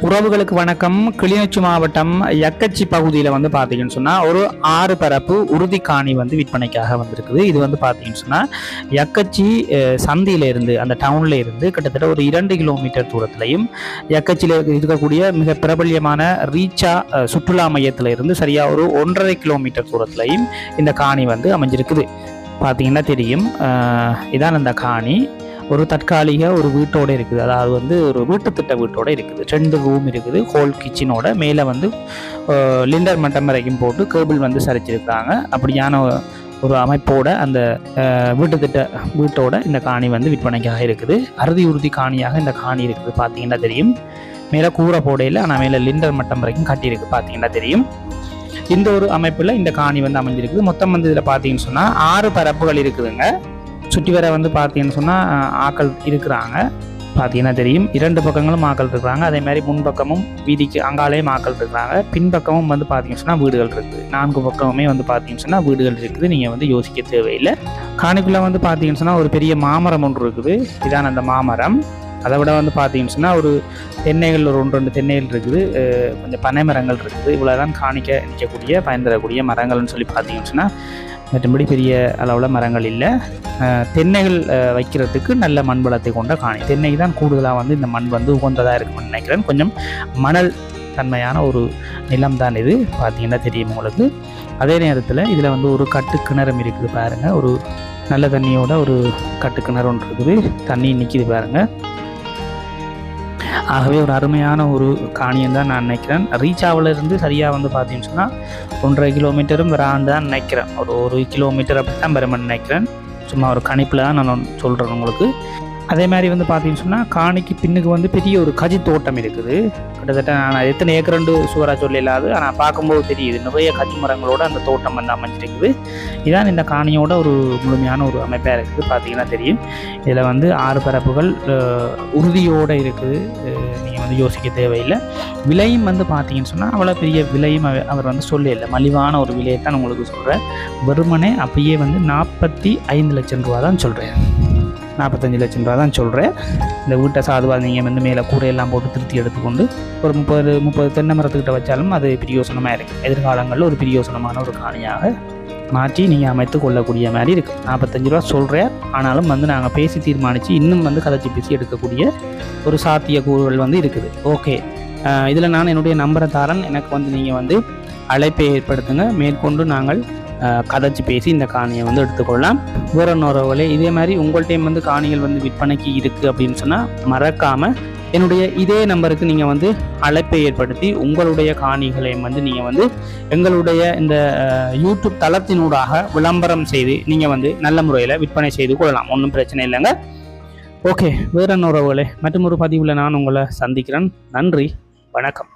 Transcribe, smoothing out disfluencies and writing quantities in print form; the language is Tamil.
உறவுகளுக்கு வணக்கம். கிளிநொச்சி மாவட்டம் யக்கச்சி பகுதியில் வந்து பார்த்தீங்கன்னு சொன்னால் ஒரு 6 பரப்பு உறுதி காணி வந்து விற்பனைக்காக வந்திருக்குது. இது வந்து பார்த்தீங்கன்னு சொன்னால் யக்கச்சி சந்தியில இருந்து அந்த டவுன்ல இருந்து கிட்டத்தட்ட ஒரு 2 கிலோமீட்டர் தூரத்திலையும் யக்கச்சியில் இருக்கக்கூடிய மிக பிரபல்யமான ரீச்சா சுற்றுலா மையத்தில் இருந்து சரியாக ஒரு 1.5 கிலோமீட்டர் தூரத்திலையும் இந்த காணி வந்து அமைஞ்சிருக்குது. பார்த்தீங்கன்னா தெரியும். இதான் அந்த காணி ஒரு தற்காலிக ஒரு வீட்டோடு இருக்குது. அதாவது வந்து ஒரு வீட்டுத்திட்ட வீட்டோடு இருக்குது. 2 ரூம் இருக்குது. ஹோல் கிச்சனோட மேலே வந்து லிண்டர் மட்டம் வரைக்கும் போட்டு கேபிள் வந்து சரிச்சிருக்காங்க. அப்படியான ஒரு அமைப்போட அந்த வீட்டுத்திட்ட வீட்டோட இந்த காணி வந்து விற்பனைக்காக இருக்குது. அறுதி உறுதி காணியாக இந்த காணி இருக்குது. பார்த்தீங்கன்னா தெரியும். மேலே கூரை போடையில் ஆனால் மேலே லிண்டர் மட்டம் வரைக்கும் கட்டியிருக்கு. பார்த்தீங்கன்னா தெரியும். இந்த ஒரு அமைப்பில் இந்த காணி வந்து அமைஞ்சிருக்குது. மொத்தம் வந்து இதில் பார்த்தீங்கன்னு சொன்னால் 6 பரப்புகள் இருக்குதுங்க. சுற்றி வர வந்து பார்த்தீங்கன்னு சொன்னால் ஆக்கள் இருக்கிறாங்க. பார்த்தீங்கன்னா தெரியும். 2 பக்கங்களும் ஆக்கள் இருக்கிறாங்க. அதே மாதிரி முன்பக்கமும் வீதிக்கு அங்காலேயும் ஆக்கள் இருக்கிறாங்க. பின்பக்கமும் வந்து பார்த்தீங்கன்னு சொன்னால் வீடுகள் இருக்குது. 4 பக்கமுமே வந்து பார்த்தீங்கன்னு சொன்னால் வீடுகள் இருக்குது. நீங்கள் வந்து யோசிக்க தேவையில்லை. காணிக்குள்ளே வந்து பார்த்தீங்கன்னு சொன்னால் ஒரு பெரிய மாமரம் ஒன்று இருக்குது. இதான் அந்த மாமரம். அதை விட வந்து பார்த்தீங்கன்னு சொன்னால் ஒரு தென்னைகள் ஒரு 1-2 தென்னைகள் இருக்குது. கொஞ்சம் பனை மரங்கள் இருக்குது. இவ்வளோதான் காணிக்க நிற்கக்கூடிய பயன் தரக்கூடிய மரங்கள்னு சொல்லி பார்த்தீங்கன்னு சொன்னால் மற்றபடி பெரிய அளவில் மரங்கள் இல்லை. தென்னைகள் வைக்கிறதுக்கு நல்ல மண் வளத்தை கொண்ட காணி. தென்னைக்கு தான் கூடுதலாக வந்து இந்த மண் வந்து உகந்ததாக இருக்குன்னு நினைக்கிறேன். கொஞ்சம் மணல் தன்மையான ஒரு நிலம் தான் இது. பார்த்தீங்கன்னா தெரியும் உங்களுக்கு. அதே நேரத்தில் இதில் வந்து ஒரு கட்டு கிணறும் இருக்குது பாருங்கள். ஒரு நல்ல தண்ணியோட ஒரு கட்டு கிணறு ஒன்று இருக்குது. தண்ணி நிற்கிது பாருங்கள். ஆகவே ஒரு அருமையான ஒரு காணியம் தான் நான் நினைக்கிறேன். ரீச்சாவிலிருந்து சரியாக வந்து பார்த்தீங்கன்னு சொன்னால் 1.5 கிலோமீட்டரும் வரான்னு தான் நினைக்கிறேன். ஒரு கிலோமீட்டர் அப்படி தான் வரும்னு நினைக்கிறேன். சும்மா ஒரு கணிப்பில் தான் நான் சொல்கிறேன் உங்களுக்கு. அதே மாதிரி வந்து பார்த்தீங்கன்னு சொன்னால் காணிக்கு பின்னுக்கு வந்து பெரிய ஒரு கஜி தோட்டம் இருக்குது. கிட்டத்தட்ட நான் எத்தனை ஏக்கரண்டு சுவராக சொல்ல இல்லாது, ஆனால் பார்க்கும்போது தெரியுது நிறைய கஜி மரங்களோட அந்த தோட்டம் வந்து அமைஞ்சிருக்குது. இதான் இந்த காணியோட ஒரு முழுமையான ஒரு அமைப்பாக இருக்குது. பார்த்தீங்கன்னா தெரியும். இதில் வந்து 6 பரப்புகள் உறுதியோடு இருக்குது. நீங்கள் வந்து யோசிக்க தேவையில்லை. விலையும் வந்து பார்த்தீங்கன்னு சொன்னால் அவ்வளோ பெரிய விலையும் அவர் வந்து சொல்லலை. மலிவான ஒரு விலையை தான் உங்களுக்கு சொல்கிறேன். வெறுமனே அப்பயே வந்து 45 லட்சம் ரூபா தான் சொல்கிறேன். 45 லட்சம் ரூபா தான் சொல்கிறேன். இந்த வீட்டை சாதுவாக நீங்கள் வந்து மேலே கூரையெல்லாம் போட்டு திருத்தி எடுத்துக்கொண்டு ஒரு 30 தென்னை மரத்துக்கிட்ட வச்சாலும் அது பிரியோசனமாக இருக்குது. எதிர்காலங்களில் ஒரு பிரியோசனமான ஒரு காணியாக மாற்றி நீங்கள் அமைத்து கொள்ளக்கூடிய மாதிரி இருக்குது. 45 ரூபா சொல்கிறேன். ஆனாலும் வந்து நாங்கள் பேசி தீர்மானித்து இன்னும் வந்து கதைச்சி பேசி எடுக்கக்கூடிய ஒரு சாத்திய கூறுகள் வந்து இருக்குது. ஓகே, இதில் நான் என்னுடைய நம்பரை தரேன். எனக்கு வந்து நீங்கள் வந்து அழைப்பை ஏற்படுத்துங்க. மேற்கொண்டு நாங்கள் கதைச்சி பேசி இந்த காணியை வந்து எடுத்துக்கொள்ளலாம். வேற இன்னொரு இதே மாதிரி உங்கள்கிட்டையும் வந்து காணிகள் வந்து விற்பனைக்கு இருக்குது அப்படின்னு சொன்னால் மறக்காமல் என்னுடைய இதே நம்பருக்கு நீங்கள் வந்து அழைப்பை ஏற்படுத்தி உங்களுடைய காணிகளையும் வந்து நீங்கள் வந்து எங்களுடைய இந்த யூடியூப் தளத்தினூடாக விளம்பரம் செய்து நீங்கள் வந்து நல்ல முறையில் விற்பனை செய்து கொள்ளலாம். ஒன்றும் பிரச்சனை இல்லைங்க. ஓகே, வேற இன்னொரு மற்றும் ஒரு பதிவில் நான் உங்களை சந்திக்கிறேன். நன்றி, வணக்கம்.